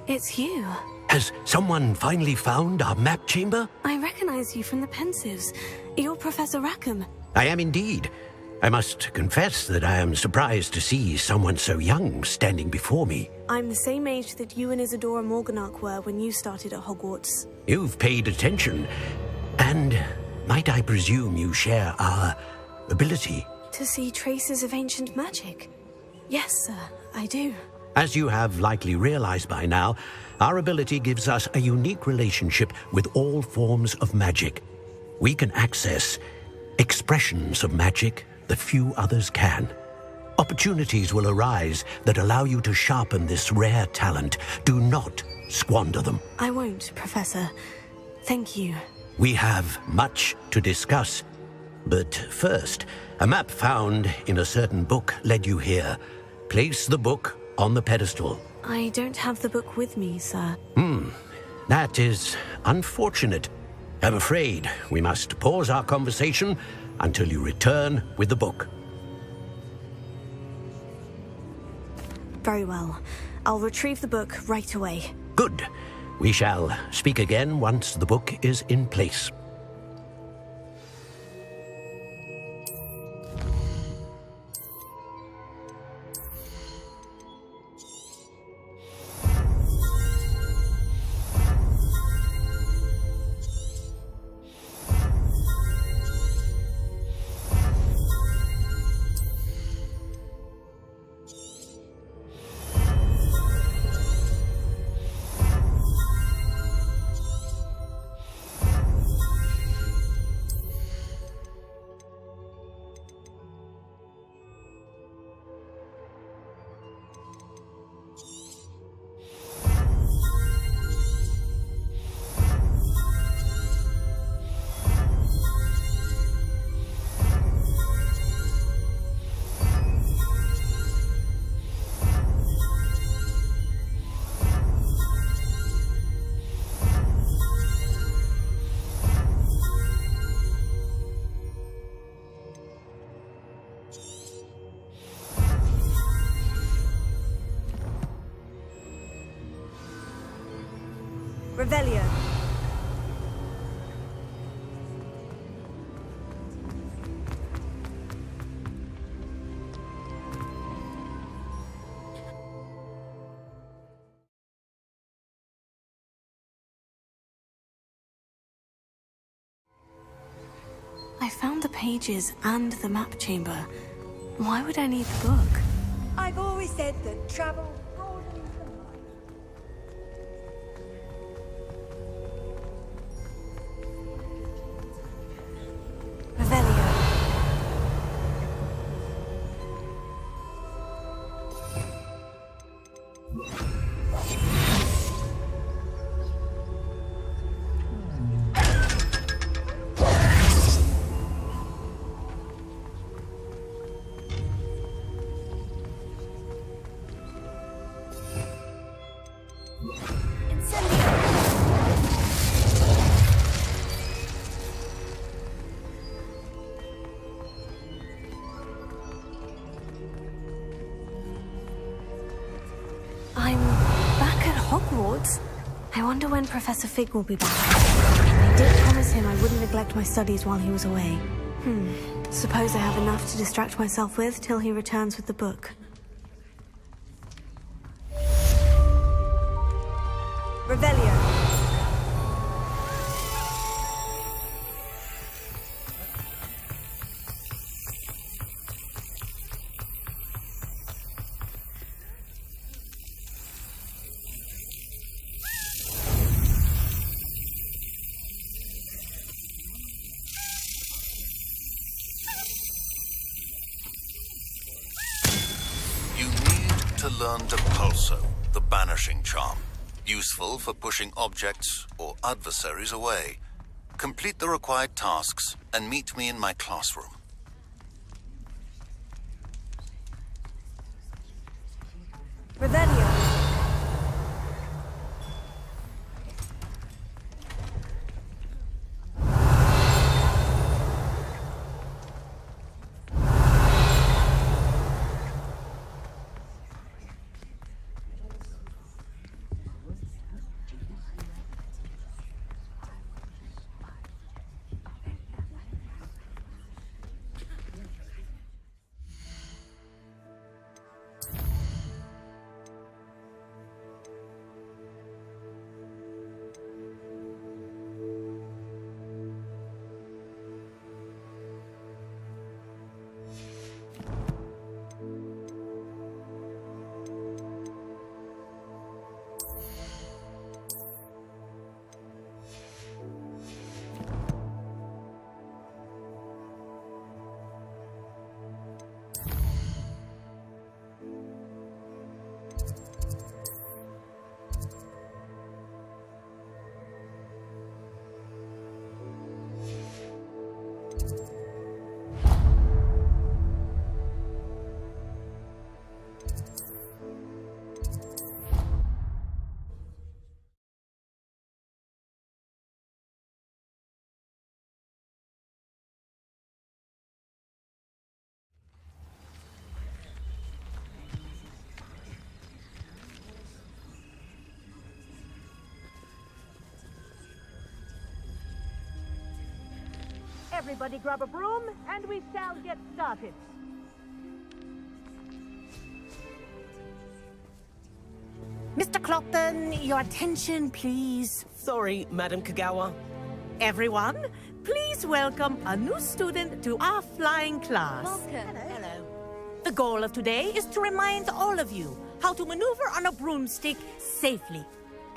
It's you. Has someone finally found our map chamber? I recognize you from the Pensives. You're Professor Rackham. I am indeed. I must confess that I am surprised to see someone so young standing before me. I'm the same age that you and Isadora Morganach were when you started at Hogwarts. You've paid attention. And might I presume you share our ability? To see traces of ancient magic? Yes, sir, I do. As you have likely realized by now, our ability gives us a unique relationship with all forms of magic. We can access expressions of magic that few others can. Opportunities will arise that allow you to sharpen this rare talent. Do not squander them. I won't, Professor. Thank you. We have much to discuss. But first, a map found in a certain book led you here. Place the book on the pedestal. I don't have the book with me, sir. That is unfortunate. I'm afraid we must pause our conversation until you return with the book. Very well. I'll retrieve the book right away. Good. We shall speak again once the book is in place. Revelio. I found the pages and the map chamber. Why would I need the book? I've always said that travel broadens the mind. Revelio. I'm back at Hogwarts. I wonder when Professor Fig will be back. I did promise him I wouldn't neglect my studies while he was away. Suppose I have enough to distract myself with till he returns with the book. Revelio. You need to learn Depulso, the banishing charm. Useful for pushing objects or adversaries away. Complete the required tasks and meet me in my classroom. Revelio. Everybody grab a broom, and we shall get started. Mr. Clopton, your attention, please. Sorry, Madam Kagawa. Everyone, please welcome a new student to our flying class. Hello. The goal of today is to remind all of you how to maneuver on a broomstick safely.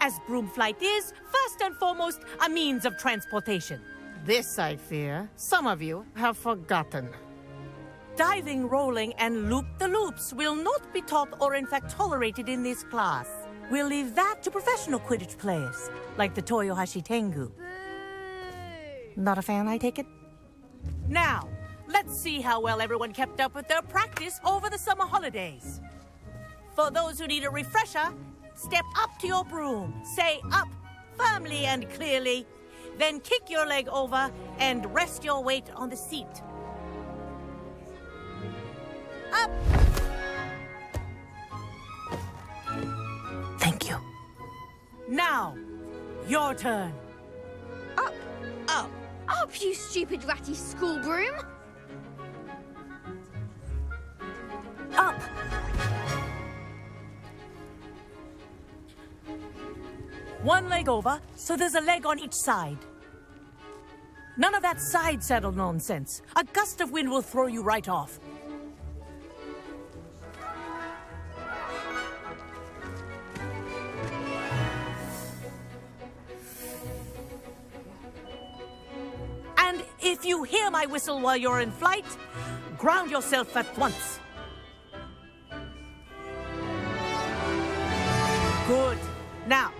As broom flight is, first and foremost, a means of transportation. This, I fear, some of you have forgotten. Diving, rolling, and loop-the-loops will not be taught or in fact tolerated in this class. We'll leave that to professional Quidditch players, like the Toyohashi Tengu. Not a fan, I take it? Now, let's see how well everyone kept up with their practice over the summer holidays. For those who need a refresher, step up to your broom, say up firmly and clearly, then kick your leg over and rest your weight on the seat. Up! Thank you. Now, your turn. Up! Up! Up, you stupid ratty school broom! Up! One leg over, so there's a leg on each side. None of that side saddle nonsense. A gust of wind will throw you right off. And if you hear my whistle while you're in flight, ground yourself at once. Good. Now,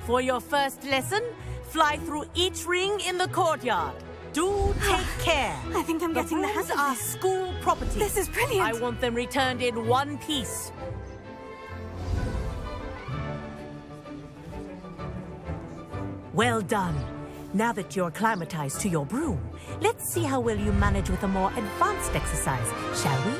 for your first lesson, fly through each ring in the courtyard. Do take care. I think I'm getting the hang brooms of are this. school property. This is brilliant. I want them returned in one piece. Well done. Now that you're acclimatized to your broom, let's see how well you manage with a more advanced exercise, shall we?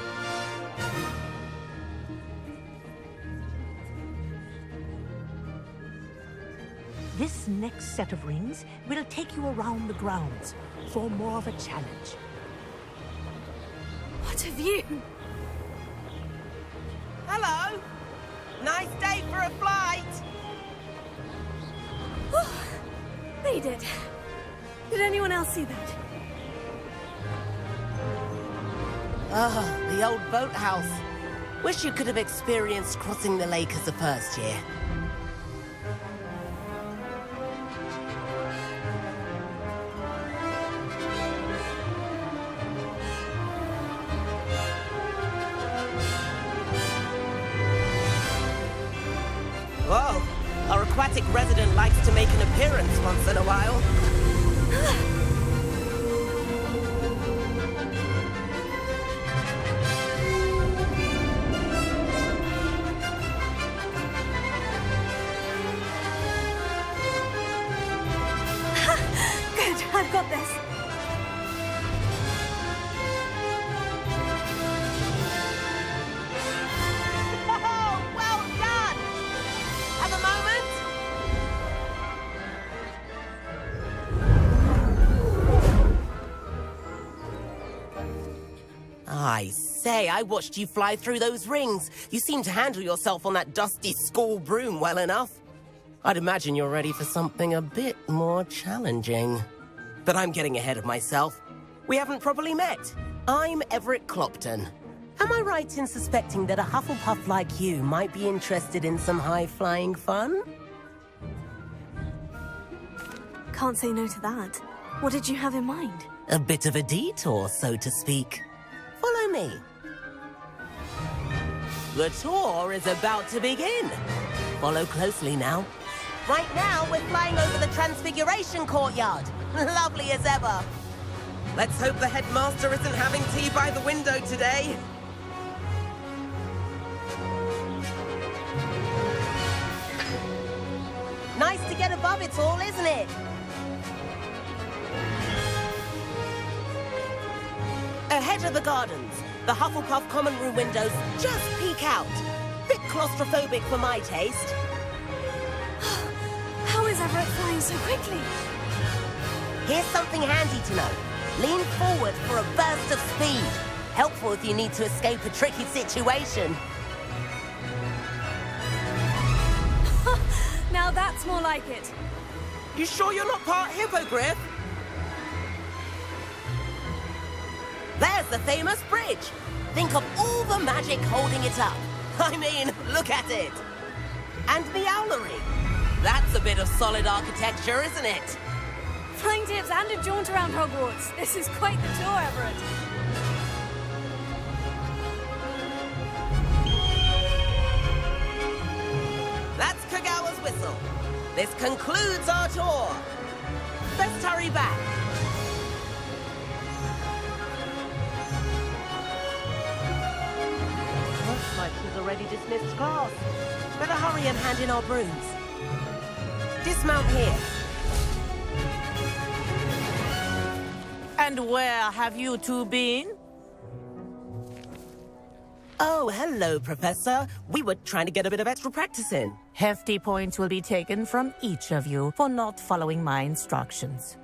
This next set of rings will take you around the grounds for more of a challenge. What a view! Hello! Nice day for a flight! Made it. Did anyone else see that? Ah, the old boathouse. Wish you could have experienced crossing the lake as a first year. Whoa! Our aquatic resident likes to make an appearance once in a while. Good, I've got this. Oh, well done! Have a moment? I say, I watched you fly through those rings. You seem to handle yourself on that dusty school broom well enough. I'd imagine you're ready for something a bit more challenging. But I'm getting ahead of myself. We haven't properly met. I'm Everett Clopton. Am I right in suspecting that a HufflePuff like you might be interested in some high-flying fun? Can't say no to that. What did you have in mind? A bit of a detour, so to speak. Follow me. The tour is about to begin. Follow closely now. Right now, we're flying over the Transfiguration Courtyard. Lovely as ever. Let's hope the headmaster isn't having tea by the window today. Nice to get above it all, isn't it? Ahead of the gardens, the HufflePuff common room windows just peek out. Bit claustrophobic for my taste. How is Everett flying so quickly? Here's something handy to know. Lean forward for a burst of speed. Helpful if you need to escape a tricky situation. Now that's more like it. You sure you're not part hippogriff? There's the famous bridge. Think of all the magic holding it up. I mean, look at it. And the owlery. That's a bit of solid architecture, isn't it? Flying tips and a jaunt around Hogwarts. This is quite the tour, Everett. That's Kagawa's whistle. This concludes our tour. Let's hurry back. Looks like she's already dismissed class. Better hurry and hand in our brooms. Dismount here. And where have you two been? Oh, hello, Professor. We were trying to get a bit of extra practice in. Hefty points will be taken from each of you for not following my instructions.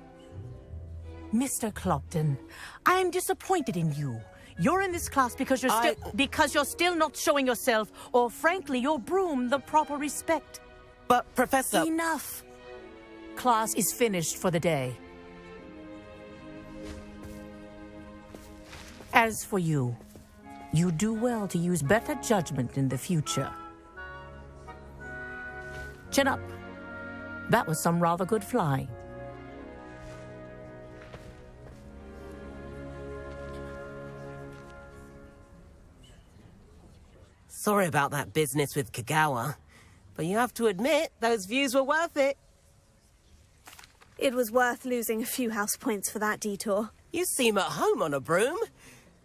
Mr. Clopton, I'm disappointed in you. You're in this class because you're still not showing yourself, or frankly, your broom the proper respect. But, Professor... Enough. Class is finished for the day. As for you, you do well to use better judgment in the future. Chin up. That was some rather good flying. Sorry about that business with Kagawa, but you have to admit, those views were worth it. It was worth losing a few house points for that detour. You seem at home on a broom.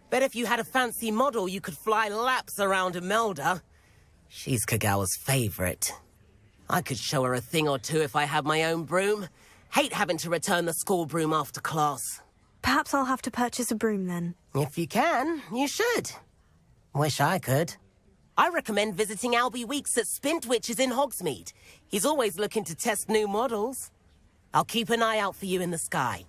Bet if you had a fancy model, you could fly laps around Imelda. She's Kagawa's favorite. I could show her a thing or two if I had my own broom. Hate having to return the school broom after class. Perhaps I'll have to purchase a broom then. If you can, you should. Wish I could. I recommend visiting Albie Weeks at Spintwitches in Hogsmeade. He's always looking to test new models. I'll keep an eye out for you in the sky.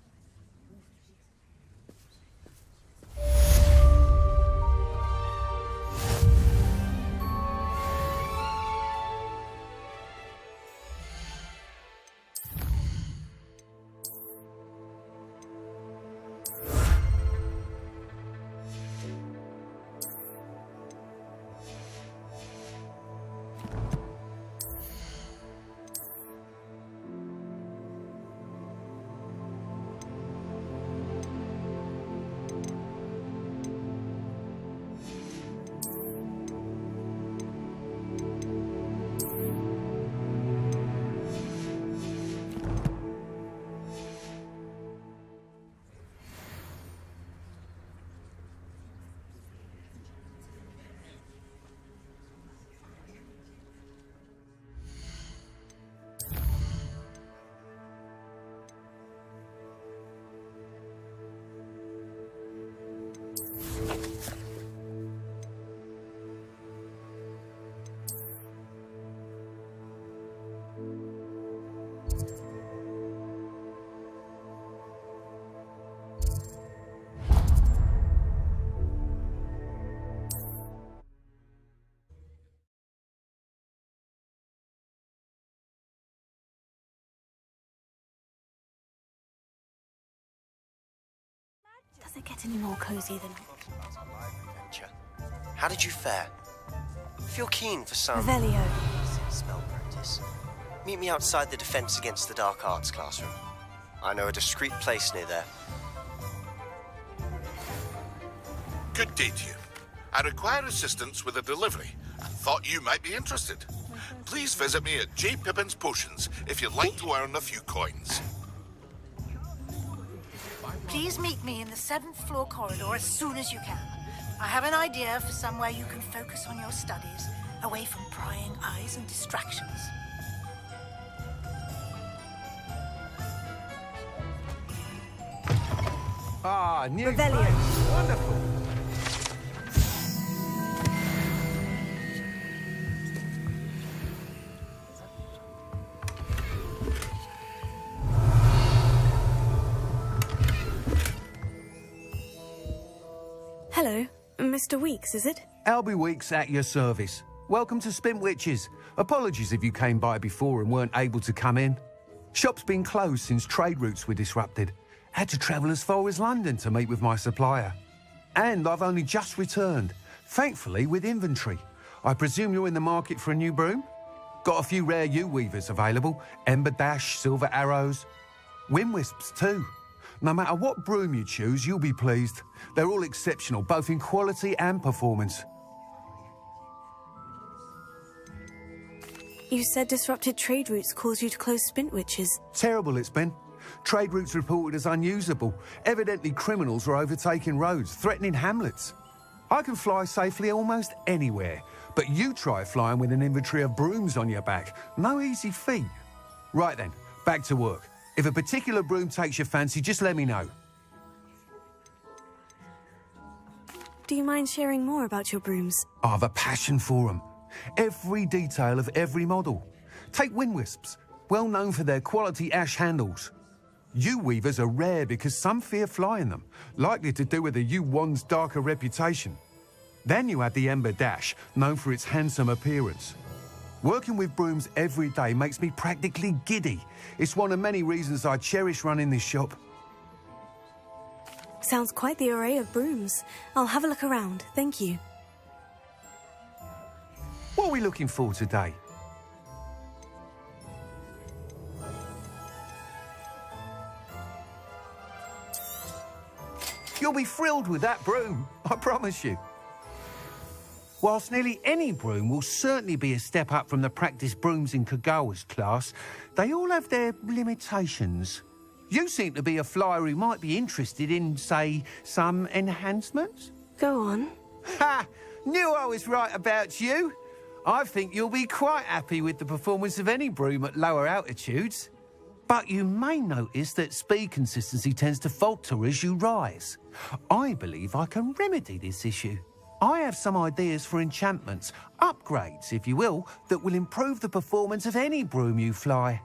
Does it get any more cozy than... How did you fare? Feel keen for some... Revelio. Spell practice. Meet me outside the Defense Against the Dark Arts classroom. I know a discreet place near there. Good day to you. I require assistance with a delivery and thought you might be interested. Please visit me at J. Pippin's Potions if you'd like to earn a few coins. Please meet me in the 7th floor corridor as soon as you can. I have an idea for somewhere you can focus on your studies, away from prying eyes and distractions. Ah, new Revelio. place. Wonderful. Mr. Weeks, is it? Albie Weeks at your service. Welcome to Spintwitches. Apologies if you came by before and weren't able to come in. Shop's been closed since trade routes were disrupted. Had to travel as far as London to meet with my supplier. And I've only just returned, thankfully with inventory. I presume you're in the market for a new broom? Got a few rare U-weavers available. Ember Dash, Silver Arrows. Wind Wisps too. No matter what broom you choose, you'll be pleased. They're all exceptional, both in quality and performance. You said disrupted trade routes caused you to close Spintwitches. Terrible it's been. Trade routes reported as unusable. Evidently criminals were overtaking roads, threatening hamlets. I can fly safely almost anywhere, but you try flying with an inventory of brooms on your back. No easy feat. Right then, back to work. If a particular broom takes your fancy, just let me know. Do you mind sharing more about your brooms? I have a passion for them. Every detail of every model. Take Wind Wisps, well known for their quality ash handles. U-weavers are rare because some fear flying them, likely to do with the U-wand's darker reputation. Then you have the Ember Dash, known for its handsome appearance. Working with brooms every day makes me practically giddy. It's one of many reasons I cherish running this shop. Sounds quite the array of brooms. I'll have a look around, thank you. What are we looking for today? You'll be thrilled with that broom, I promise you. Whilst nearly any broom will certainly be a step up from the practice brooms in Kagawa's class, they all have their limitations. You seem to be a flyer who might be interested in, say, some enhancements? Go on. Ha! Knew I was right about you. I think you'll be quite happy with the performance of any broom at lower altitudes. But you may notice that speed consistency tends to falter as you rise. I believe I can remedy this issue. I have some ideas for enchantments, upgrades, if you will, that will improve the performance of any broom you fly.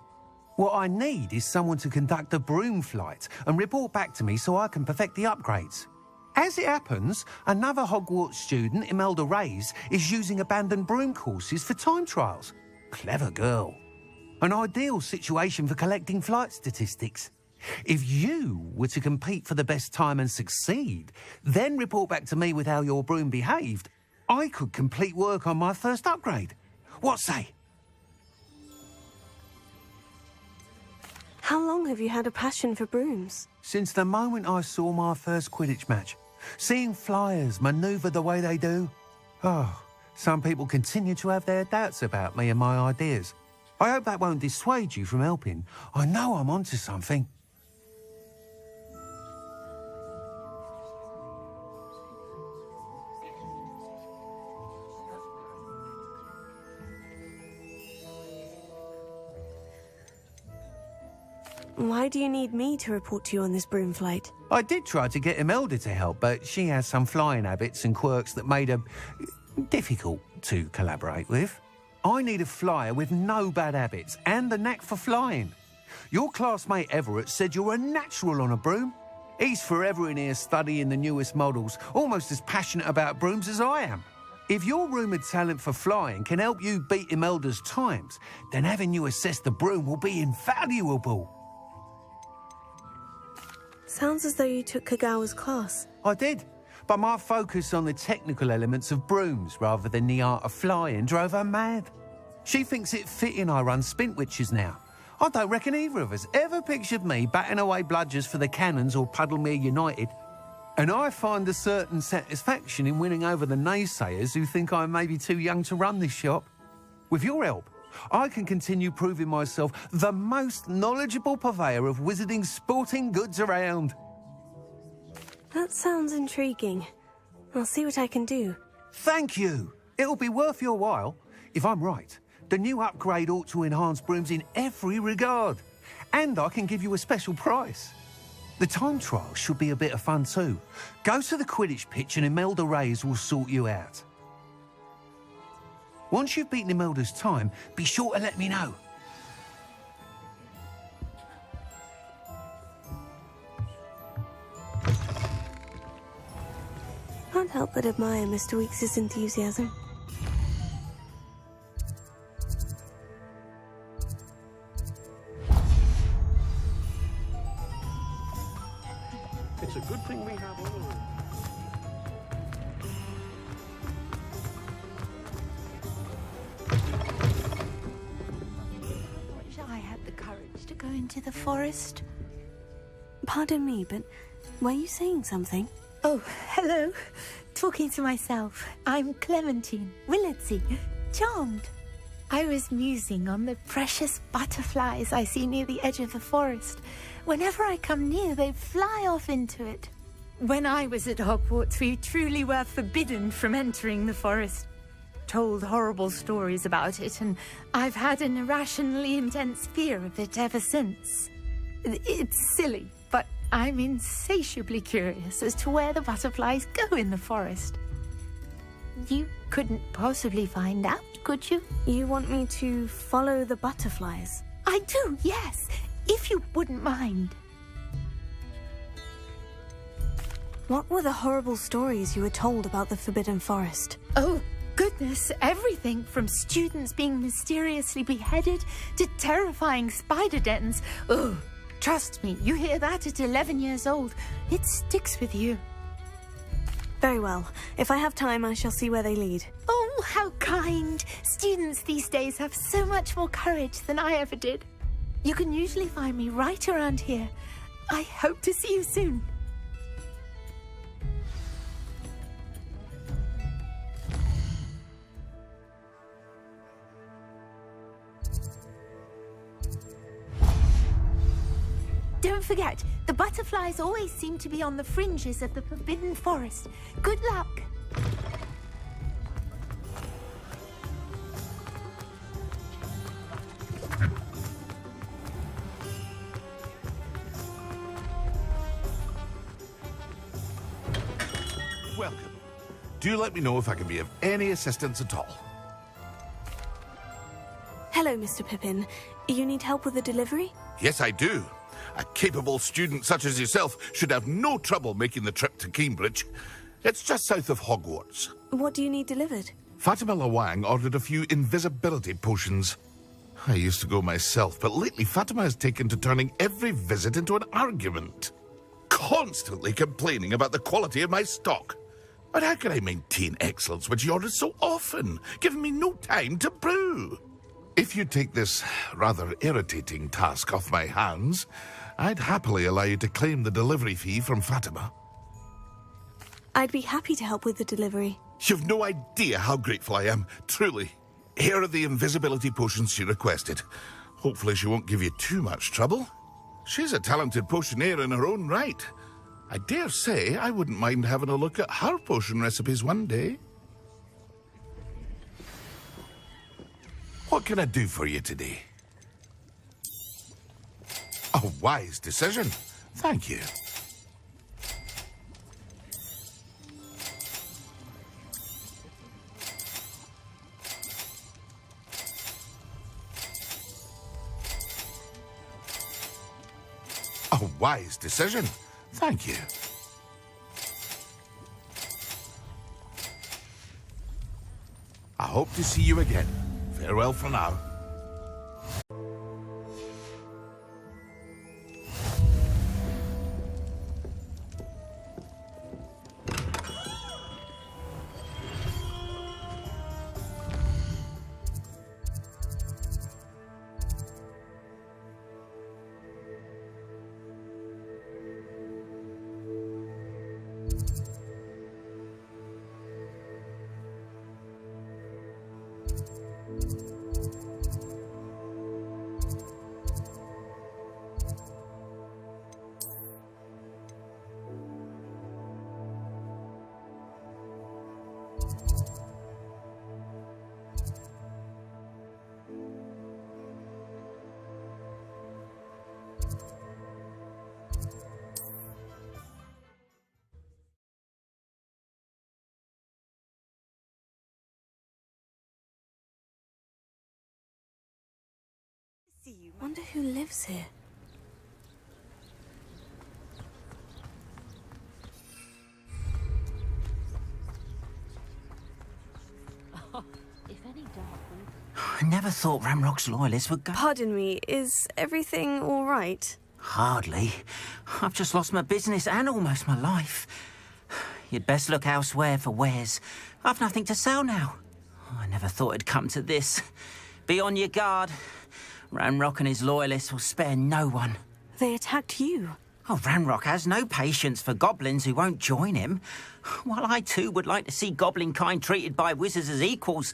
What I need is someone to conduct a broom flight and report back to me so I can perfect the upgrades. As it happens, another Hogwarts student, Imelda Reyes, is using abandoned broom courses for time trials. Clever girl. An ideal situation for collecting flight statistics. If you were to compete for the best time and succeed, then report back to me with how your broom behaved, I could complete work on my first upgrade. What say? How long have you had a passion for brooms? Since the moment I saw my first Quidditch match. Seeing flyers manoeuvre the way they do. Oh, some people continue to have their doubts about me and my ideas. I hope that won't dissuade you from helping. I know I'm onto something. Why do you need me to report to you on this broom flight? I did try to get Imelda to help, but she has some flying habits and quirks that made her difficult to collaborate with. I need a flyer with no bad habits and the knack for flying. Your classmate Everett said you're a natural on a broom. He's forever in here studying the newest models, almost as passionate about brooms as I am. If your rumoured talent for flying can help you beat Imelda's times, then having you assess the broom will be invaluable. Sounds as though you took Kagawa's class. I did, but my focus on the technical elements of brooms rather than the art of flying drove her mad. She thinks it fitting I run Spintwitches now. I don't reckon either of us ever pictured me batting away bludgers for the Cannons or Puddlemere United. And I find a certain satisfaction in winning over the naysayers who think I may be too young to run this shop. With your help, I can continue proving myself the most knowledgeable purveyor of wizarding sporting goods around. That sounds intriguing. I'll see what I can do. Thank you. It'll be worth your while. If I'm right, the new upgrade ought to enhance brooms in every regard. And I can give you a special price. The time trial should be a bit of fun too. Go to the Quidditch pitch and Imelda Reyes will sort you out. Once you've beaten Imelda's time, be sure to let me know. Can't help but admire Mr. Weeks' enthusiasm. It's a good thing we have all. Wish I had the courage to go into the forest. Pardon me, but were you saying something? Oh, hello. Talking to myself. I'm Clementine Willardsey. Charmed. I was musing on the precious butterflies I see near the edge of the forest. Whenever I come near, they fly off into it. When I was at Hogwarts, we truly were forbidden from entering the forest. Told horrible stories about it, and I've had an irrationally intense fear of it ever since. It's silly, but I'm insatiably curious as to where the butterflies go in the forest. You couldn't possibly find out, could you? You want me to follow the butterflies? I do, yes, if you wouldn't mind. What were the horrible stories you were told about the Forbidden Forest? Oh, goodness, everything from students being mysteriously beheaded to terrifying spider dens. Oh, trust me, you hear that at 11 years old, it sticks with you. Very well. If I have time, I shall see where they lead. Oh, how kind. Students these days have so much more courage than I ever did. You can usually find me right around here. I hope to see you soon. Don't forget, the butterflies always seem to be on the fringes of the Forbidden Forest. Good luck! Welcome. Do let me know if I can be of any assistance at all. Hello, Mr. Pippin. You need help with a delivery? Yes, I do. A capable student such as yourself should have no trouble making the trip to Cambridge. It's just south of Hogwarts. What do you need delivered? Fatima Lawang ordered a few invisibility potions. I used to go myself, but lately Fatima has taken to turning every visit into an argument. Constantly complaining about the quality of my stock. But how can I maintain excellence when she orders so often, giving me no time to brew? If you take this rather irritating task off my hands, I'd happily allow you to claim the delivery fee from Fatima. I'd be happy to help with the delivery. You've no idea how grateful I am, truly. Here are the invisibility potions she requested. Hopefully she won't give you too much trouble. She's a talented potioneer in her own right. I dare say I wouldn't mind having a look at her potion recipes one day. What can I do for you today? A wise decision. Thank you. A wise decision. Thank you. I hope to see you again. Farewell for now. Wonder who lives here. I never thought Ramrock's loyalists would go... Pardon me, is everything all right? Hardly. I've just lost my business and almost my life. You'd best look elsewhere for wares. I've nothing to sell now. I never thought it'd come to this. Be on your guard. Ramrock and his loyalists will spare no one. They attacked you. Oh, Ramrock has no patience for goblins who won't join him. While I too would like to see goblin kind treated by wizards as equals,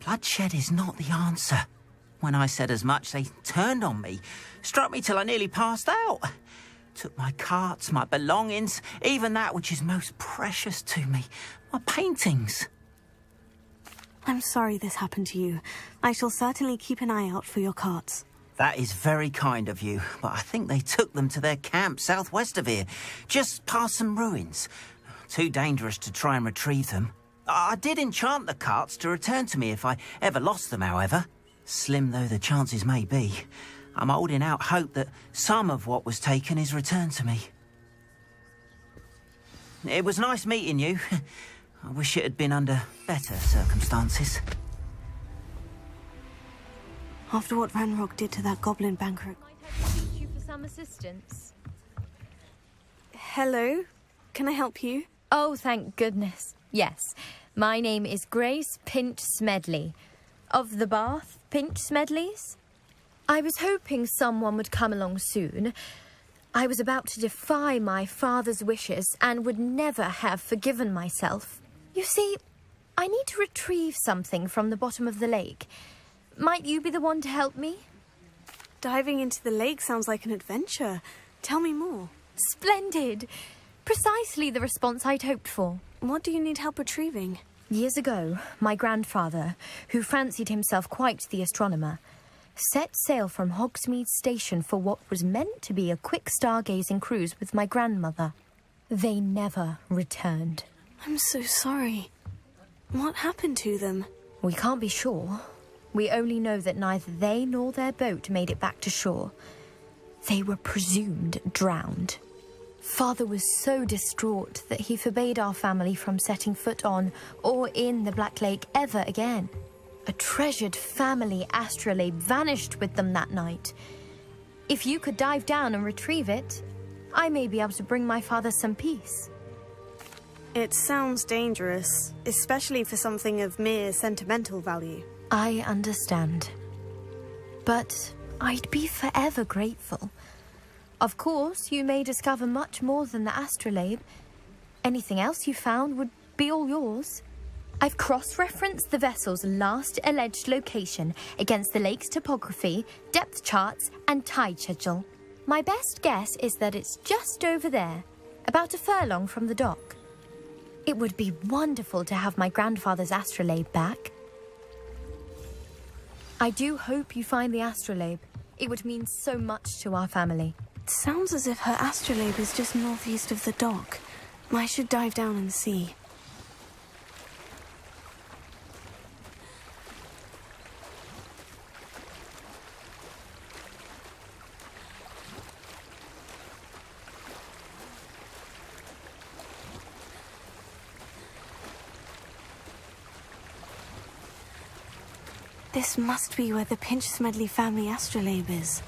bloodshed is not the answer. When I said as much, they turned on me, struck me till I nearly passed out. Took my carts, my belongings, even that which is most precious to me, my paintings. I'm sorry this happened to you. I shall certainly keep an eye out for your carts. That is very kind of you, but I think they took them to their camp southwest of here, just past some ruins. Too dangerous to try and retrieve them. I did enchant the carts to return to me if I ever lost them, however. Slim though the chances may be, I'm holding out hope that some of what was taken is returned to me. It was nice meeting you. I wish it had been under better circumstances. After what Ranrock did to that goblin banker... Might I reach you for some assistance? Hello? Can I help you? Oh, thank goodness. Yes. My name is Grace Pinch Smedley. Of the Bath Pinch Smedleys? I was hoping someone would come along soon. I was about to defy my father's wishes and would never have forgiven myself. You see, I need to retrieve something from the bottom of the lake. Might you be the one to help me? Diving into the lake sounds like an adventure. Tell me more. Splendid! Precisely the response I'd hoped for. What do you need help retrieving? Years ago, my grandfather, who fancied himself quite the astronomer, set sail from Hogsmeade Station for what was meant to be a quick stargazing cruise with my grandmother. They never returned. I'm so sorry. What happened to them? We can't be sure. We only know that neither they nor their boat made it back to shore. They were presumed drowned. Father was so distraught that he forbade our family from setting foot on or in the Black Lake ever again. A treasured family astrolabe vanished with them that night. If you could dive down and retrieve it, I may be able to bring my father some peace. It sounds dangerous, especially for something of mere sentimental value. I understand. But I'd be forever grateful. Of course, you may discover much more than the astrolabe. Anything else you found would be all yours. I've cross-referenced the vessel's last alleged location against the lake's topography, depth charts, and tide schedule. My best guess is that it's just over there, about a furlong from the dock. It would be wonderful to have my grandfather's astrolabe back. I do hope you find the astrolabe. It would mean so much to our family. It sounds as if her astrolabe is just northeast of the dock. I should dive down and see. This must be where the Pinch Smedley family astrolabe is.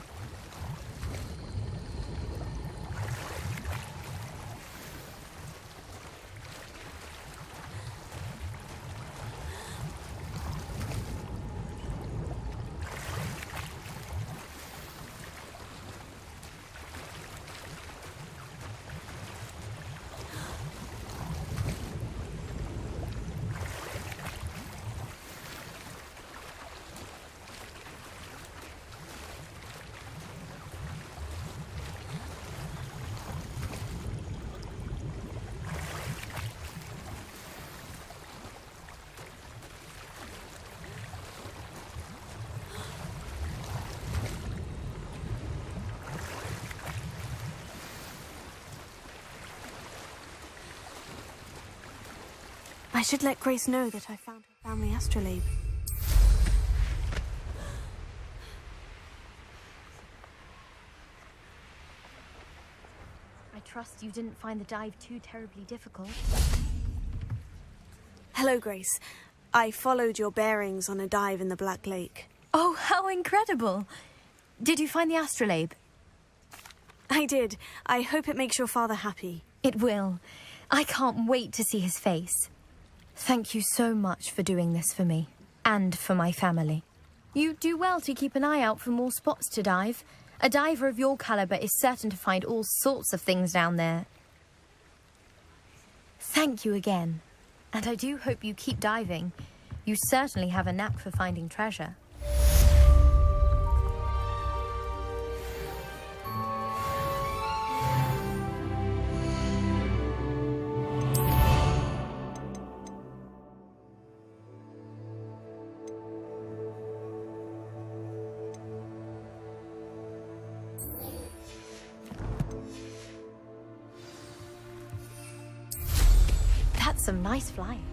I should let Grace know that I found her family astrolabe. I trust you didn't find the dive too terribly difficult. Hello, Grace. I followed your bearings on a dive in the Black Lake. Oh, how incredible! Did you find the astrolabe? I did. I hope it makes your father happy. It will. I can't wait to see his face. Thank you so much for doing this for me. And for my family. You do well to keep an eye out for more spots to dive. A diver of your caliber is certain to find all sorts of things down there. Thank you again. And I do hope you keep diving. You certainly have a knack for finding treasure. That's some nice flying.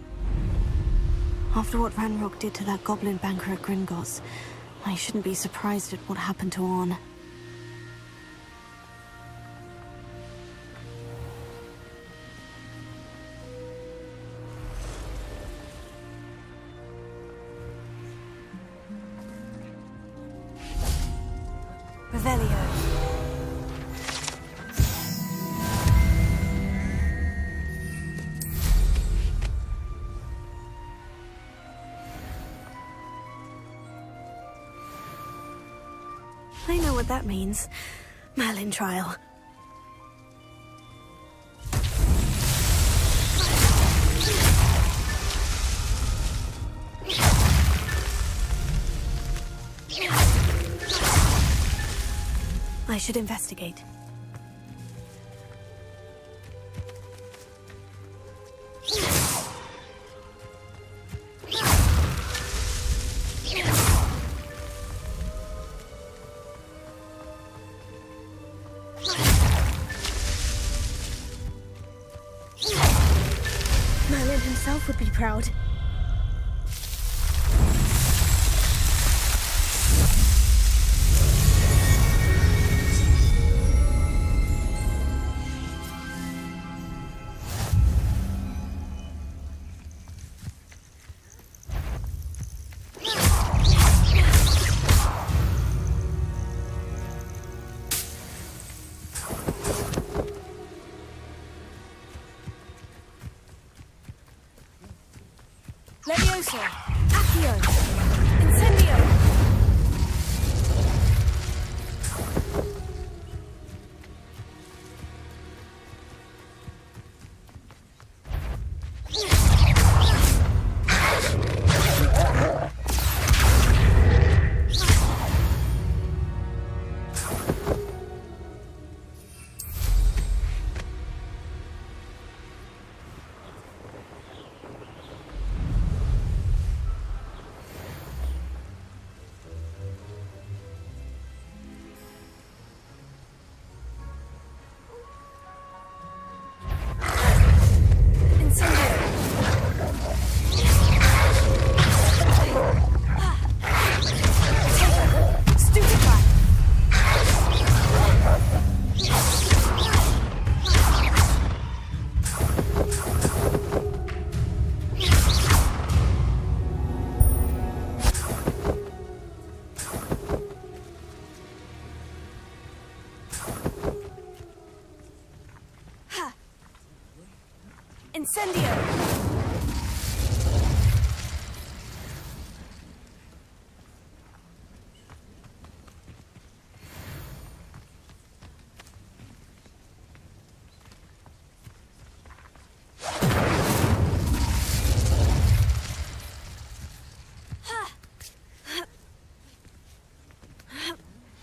After what Ranrock did to that goblin banker at Gringotts, I shouldn't be surprised at what happened to Orn. Revelio. I know what that means. Merlin trial. I should investigate. Merlin himself would be proud. Levioso! Accio! Incendio! Incendio!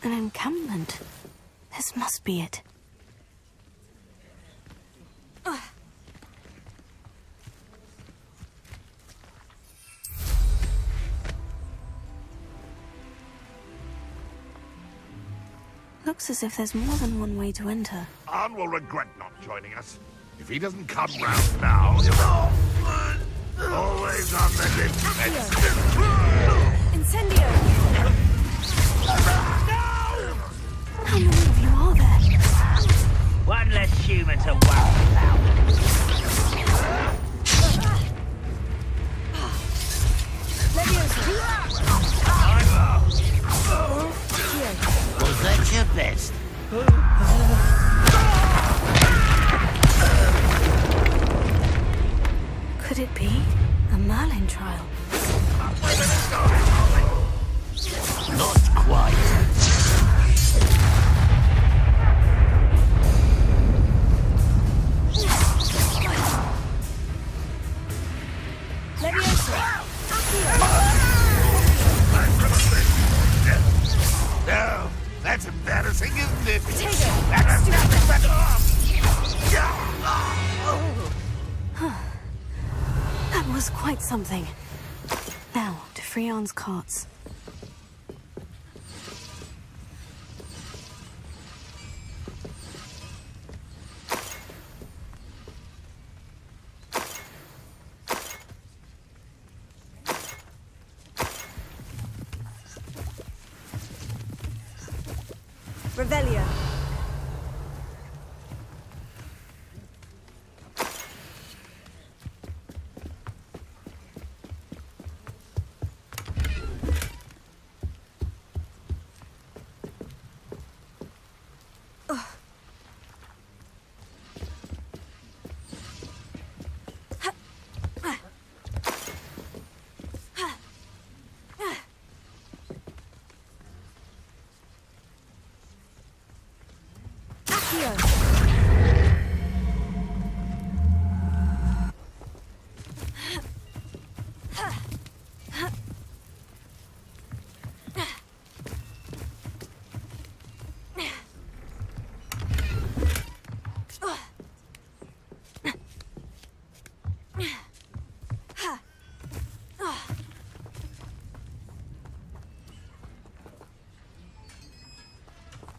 An encampment. This must be it. Looks as if there's more than one way to enter. Arn will regret not joining us. If he doesn't come round now, he'll... Always on the defensive. Incendio! How many of you are there? One less human to worry about. That was quite something. Now, to Freon's carts. Revelio.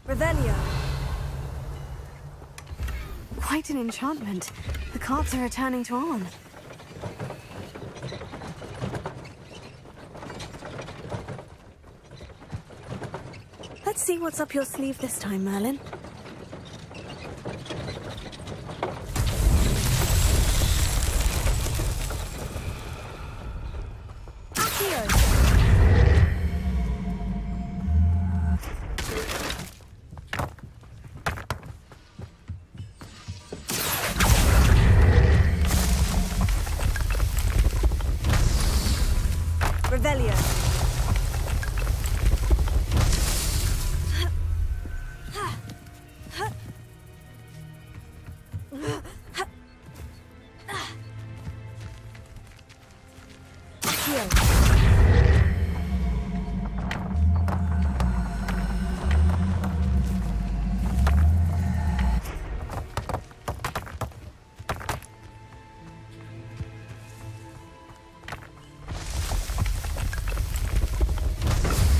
Revelio. Quite an enchantment. The carts are returning to on. Let's see what's up your sleeve this time, Merlin. Revelio.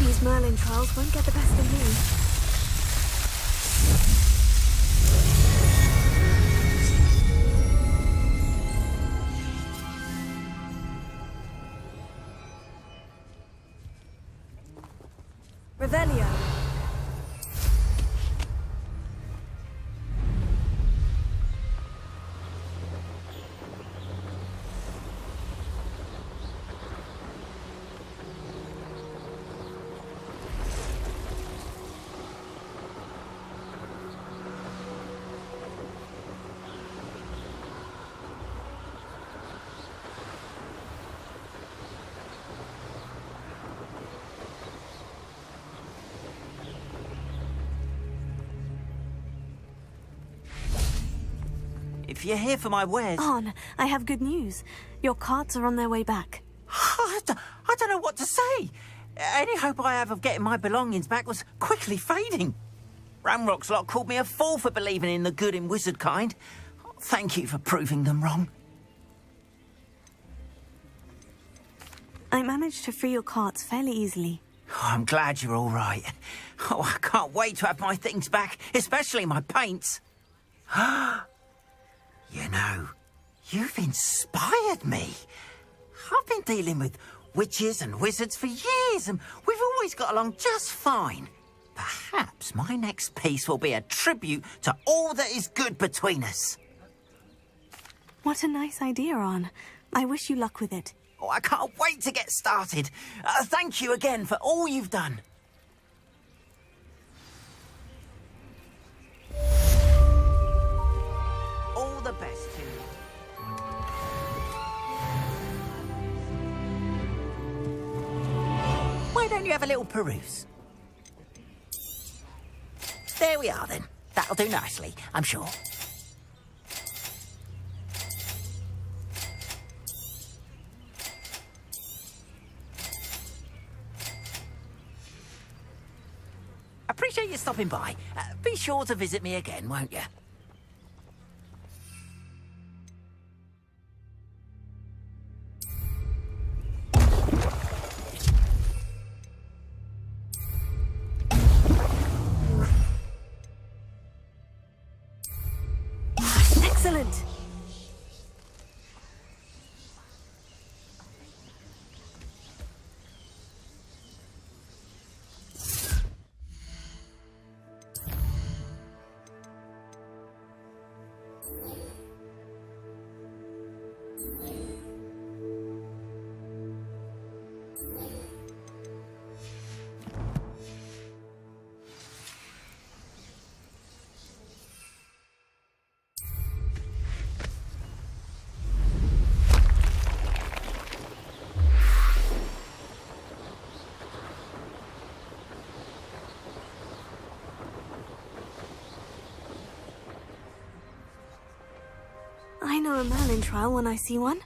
These Merlin trials won't get the best of me. Revelio. If you're here for my wares... On, I have good news. Your carts are on their way back. I don't know what to say. Any hope I have of getting my belongings back was quickly fading. Ramrock's lot called me a fool for believing in the good in wizard kind. Thank you for proving them wrong. I managed to free your carts fairly easily. Oh, I'm glad you're all right. Oh, I can't wait to have my things back, especially my paints. You know, you've inspired me. I've been dealing with witches and wizards for years, and we've always got along just fine. Perhaps my next piece will be a tribute to all that is good between us. What a nice idea, On. I wish you luck with it. Oh, I can't wait to get started. Thank you again for all you've done. All the best to you. Why don't you have a little peruse? There we are, then. That'll do nicely, I'm sure. appreciate you stopping by. Be sure to visit me again, won't you? Excellent. I know a Merlin trial when I see one.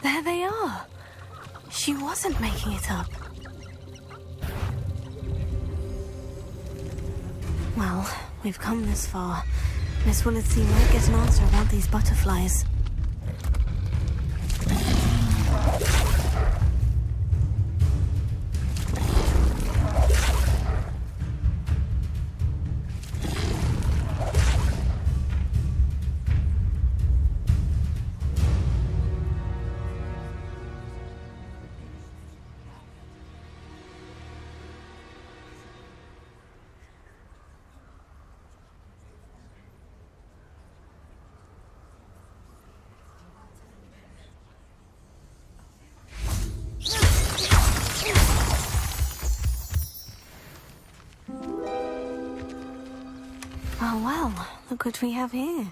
There they are. She wasn't making it up. Well, we've come this far. Miss Willitsey might get an answer about these butterflies. Oh well, look what we have here.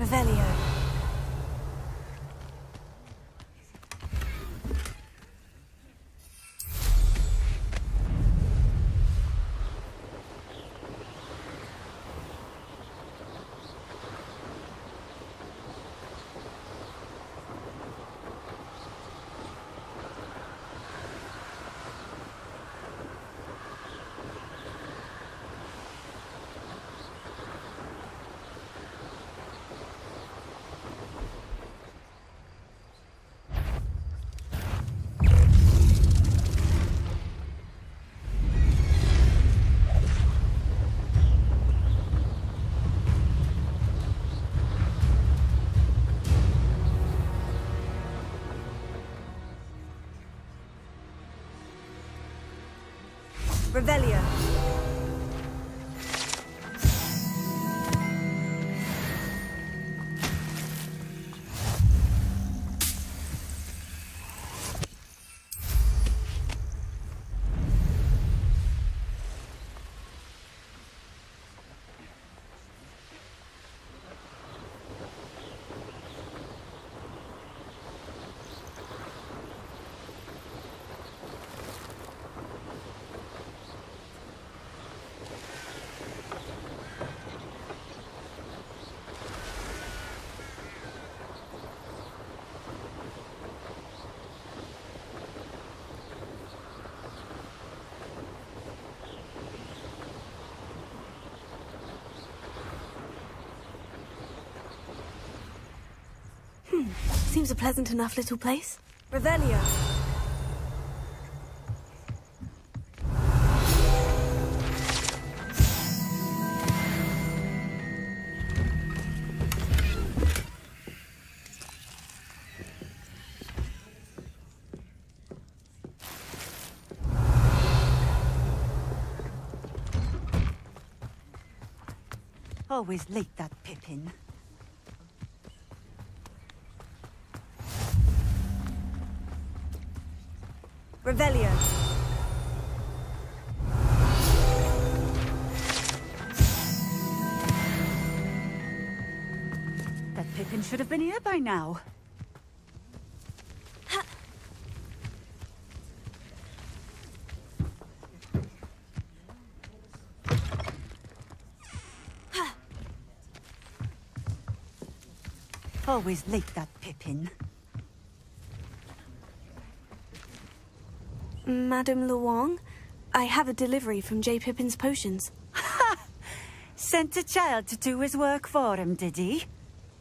Revelio. Revelio. Seems a pleasant enough little place. Revelio. Always late, that Pippin. Revelio. That Pippin should have been here by now. Always late, that Pippin. Madame Luong, I have a delivery from J. Pippin's potions. Sent a child to do his work for him, did he?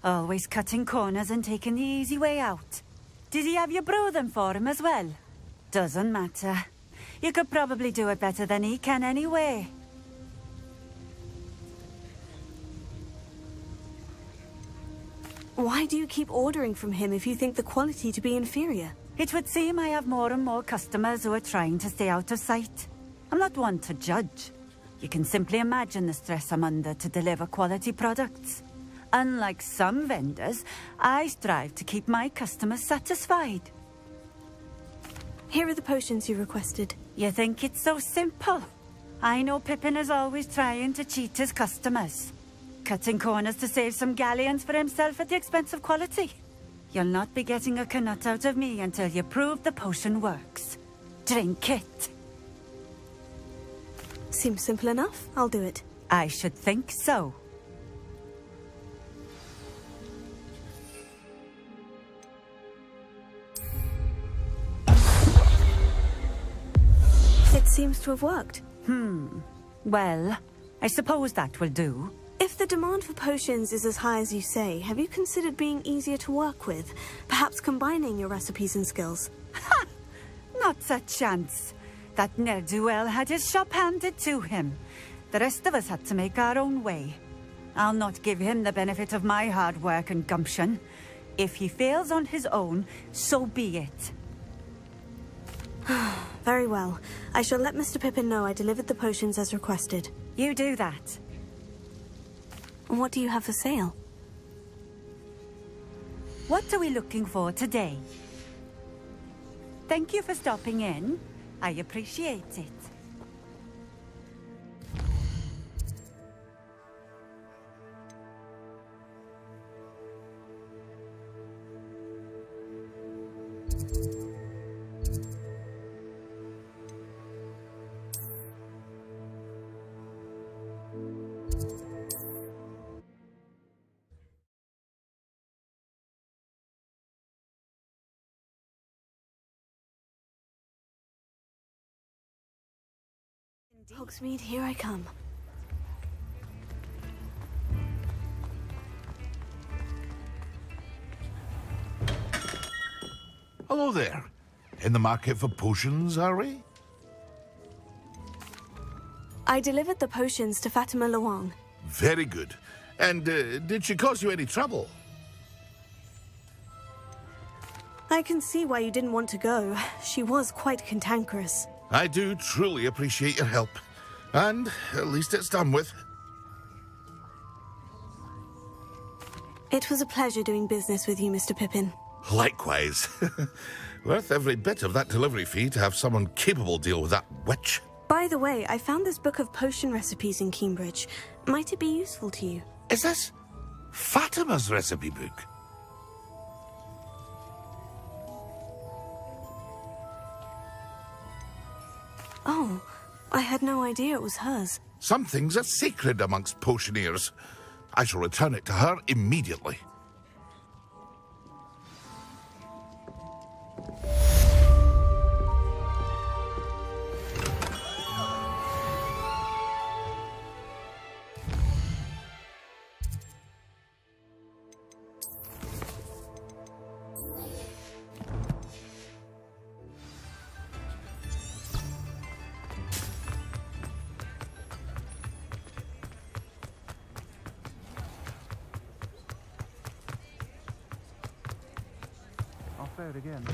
Always cutting corners and taking the easy way out. Did he have you brew them for him as well? Doesn't matter. You could probably do it better than he can anyway. Why do you keep ordering from him if you think the quality to be inferior? It would seem I have more and more customers who are trying to stay out of sight. I'm not one to judge. You can simply imagine the stress I'm under to deliver quality products. Unlike some vendors, I strive to keep my customers satisfied. Here are the potions you requested. You think it's so simple? I know Pippin is always trying to cheat his customers. Cutting corners to save some galleons for himself at the expense of quality. You'll not be getting a canut out of me until you prove the potion works. Drink it. Seems simple enough. I'll do it. I should think so. It seems to have worked. Well, I suppose that will do. If the demand for potions is as high as you say, have you considered being easier to work with? Perhaps combining your recipes and skills? Ha! Not a chance. That ne'er-do-well had his shop handed to him. The rest of us had to make our own way. I'll not give him the benefit of my hard work and gumption. If he fails on his own, so be it. Very well. I shall let Mr. Pippin know I delivered the potions as requested. You do that. What do you have for sale? What are we looking for today? Thank you for stopping in. I appreciate it. Hogsmeade, here I come. Hello there. In the market for potions, are we? I delivered the potions to Fatima Luang. Very good. And did she cause you any trouble? I can see why you didn't want to go. She was quite cantankerous. I do truly appreciate your help. And at least it's done with. It was a pleasure doing business with you, Mr. Pippin. Likewise. Worth every bit of that delivery fee to have someone capable deal with that witch. By the way, I found this book of potion recipes in Cambridge. Might it be useful to you? Is this Fatima's recipe book? Oh, I had no idea it was hers. Some things are sacred amongst potioneers. I shall return it to her immediately. Say it again.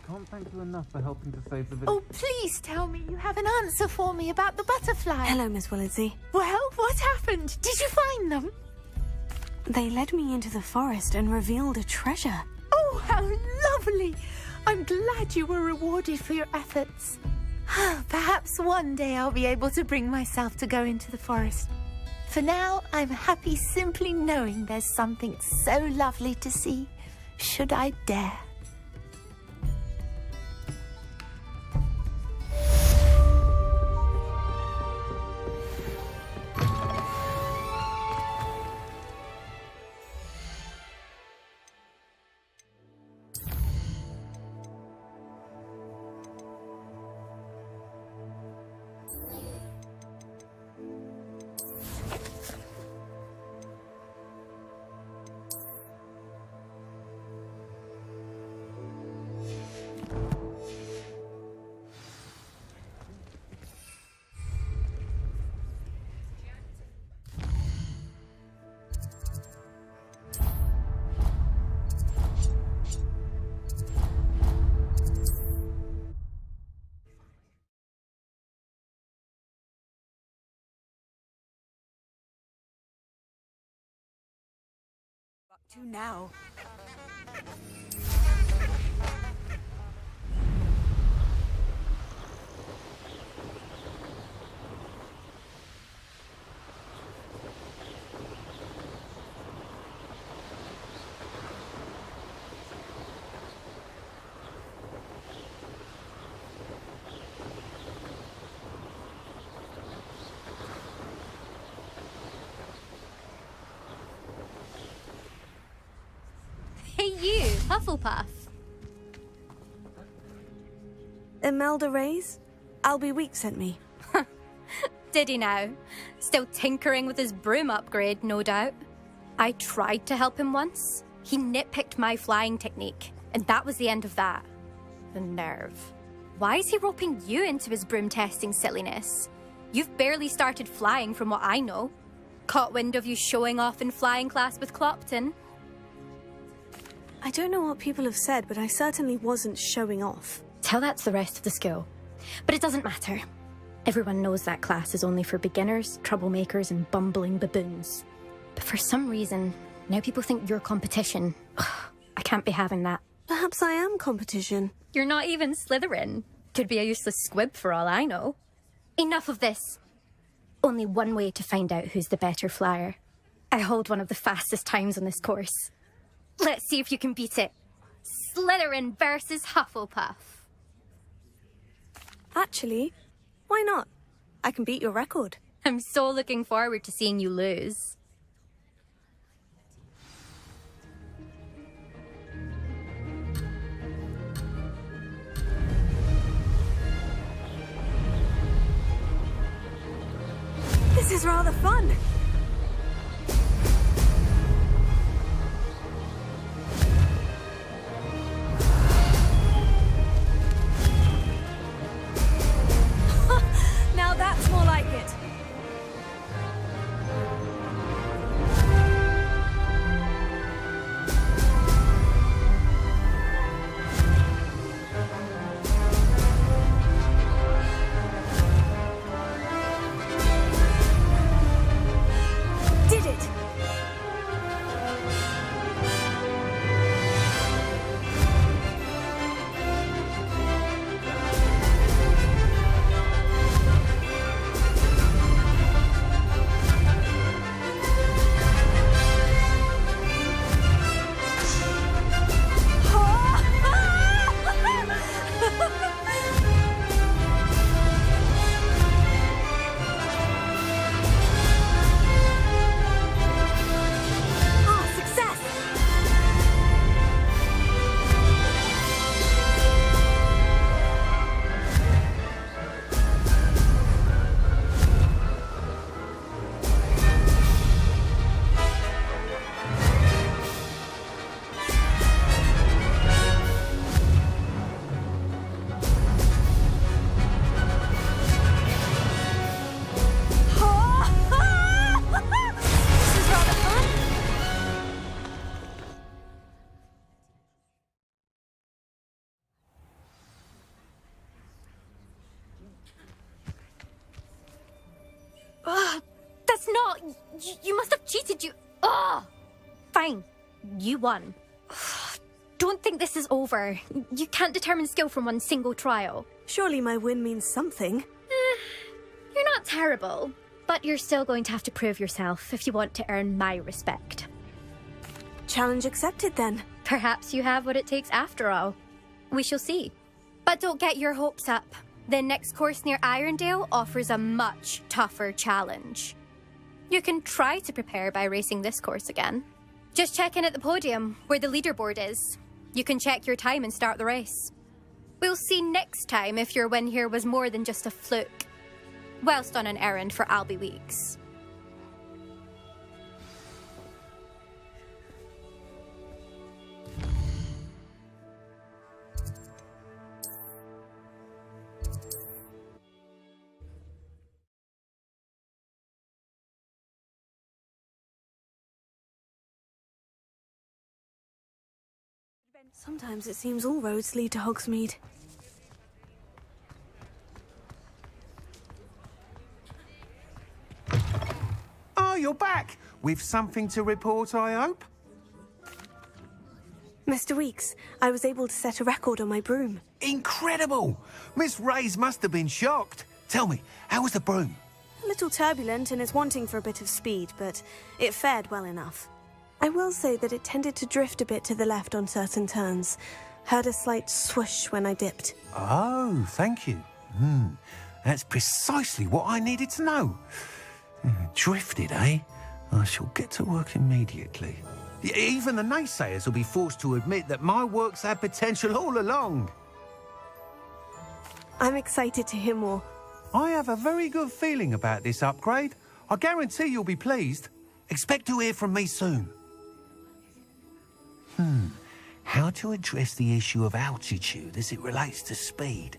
Can't thank you enough for helping to save the village. Oh, please tell me you have an answer for me about the butterfly. Hello, Miss Willardsey. Well, what happened? Did you find them? They led me into the forest and revealed a treasure. Oh, how lovely! I'm glad you were rewarded for your efforts. Perhaps one day I'll be able to bring myself to go into the forest. For now, I'm happy simply knowing there's something so lovely to see, should I dare. To now. Hey you, HufflePuff. Imelda Reyes? Albie Week sent me. Did he now? Still tinkering with his broom upgrade, no doubt. I tried to help him once. He nitpicked my flying technique, and that was the end of that. The nerve. Why is he roping you into his broom testing silliness? You've barely started flying from what I know. Caught wind of you showing off in flying class with Clopton. I don't know what people have said, but I certainly wasn't showing off. Tell that to the rest of the school. But it doesn't matter. Everyone knows that class is only for beginners, troublemakers, and bumbling baboons. But for some reason, now people think you're competition. Ugh, I can't be having that. Perhaps I am competition. You're not even Slytherin. Could be a useless squib for all I know. Enough of this. Only one way to find out who's the better flyer. I hold one of the fastest times on this course. Let's see if you can beat it. Slytherin versus Hufflepuff. Actually, why not? I can beat your record. I'm so looking forward to seeing you lose. This is rather fun. Now that's more like it. Did it! Ah, success! This is rather fun. Ugh, that's not. You must have cheated. Ugh. Fine. You won. Ugh, don't think this is over. You can't determine skill from one single trial. Surely my win means something. You're not terrible, but you're still going to have to prove yourself if you want to earn my respect. Challenge accepted then. Perhaps you have what it takes after all. We shall see. But don't get your hopes up. The next course near Irondale offers a much tougher challenge. You can try to prepare by racing this course again. Just check in at the podium, where the leaderboard is. You can check your time and start the race. We'll see next time if your win here was more than just a fluke. Whilst on an errand for Albie Weeks. Sometimes it seems all roads lead to Hogsmeade. Oh, you're back! With something to report, I hope? Mr. Weeks, I was able to set a record on my broom. Incredible! Miss Reyes must have been shocked. Tell me, how was the broom? A little turbulent and is wanting for a bit of speed, but it fared well enough. I will say that it tended to drift a bit to the left on certain turns. Heard a slight swoosh when I dipped. Oh, thank you. That's precisely what I needed to know. Drifted, eh? I shall get to work immediately. Even the naysayers will be forced to admit that my work's had potential all along. I'm excited to hear more. I have a very good feeling about this upgrade. I guarantee you'll be pleased. Expect to hear from me soon. How to address the issue of altitude as it relates to speed?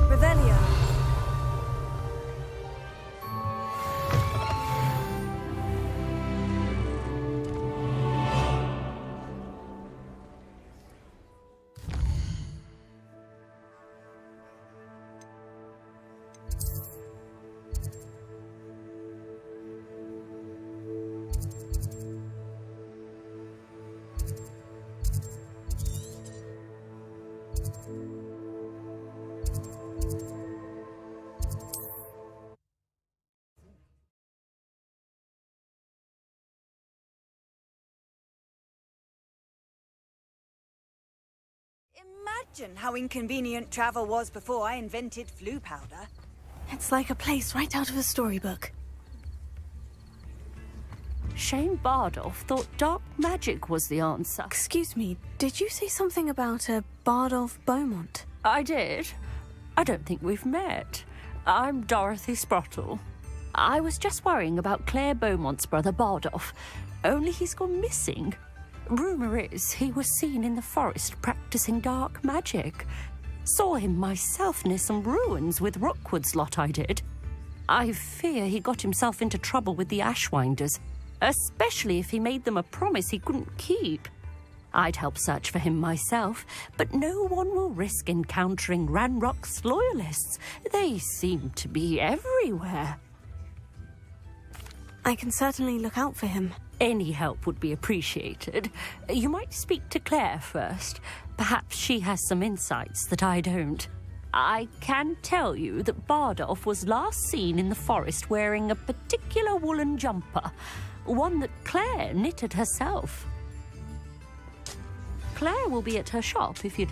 Revelio. Imagine how inconvenient travel was before I invented flu powder. It's like a place right out of a storybook. Shane Bardolph thought dark magic was the answer. Excuse me, did you say something about a Bardolph Beaumont? I did. I don't think we've met. I'm Dorothy Sprottle. I was just worrying about Claire Beaumont's brother Bardolph, only he's gone missing. Rumour is he was seen in the forest practicing dark magic. Saw him myself near some ruins with Rookwood's lot I did. I fear he got himself into trouble with the Ashwinders, especially if he made them a promise he couldn't keep. I'd help search for him myself, but no one will risk encountering Ranrock's loyalists. They seem to be everywhere. I can certainly look out for him. Any help would be appreciated. You might speak to Claire first. Perhaps she has some insights that I don't. I can tell you that Bardolph was last seen in the forest wearing a particular woolen jumper, one that Claire knitted herself. Claire will be at her shop if you'd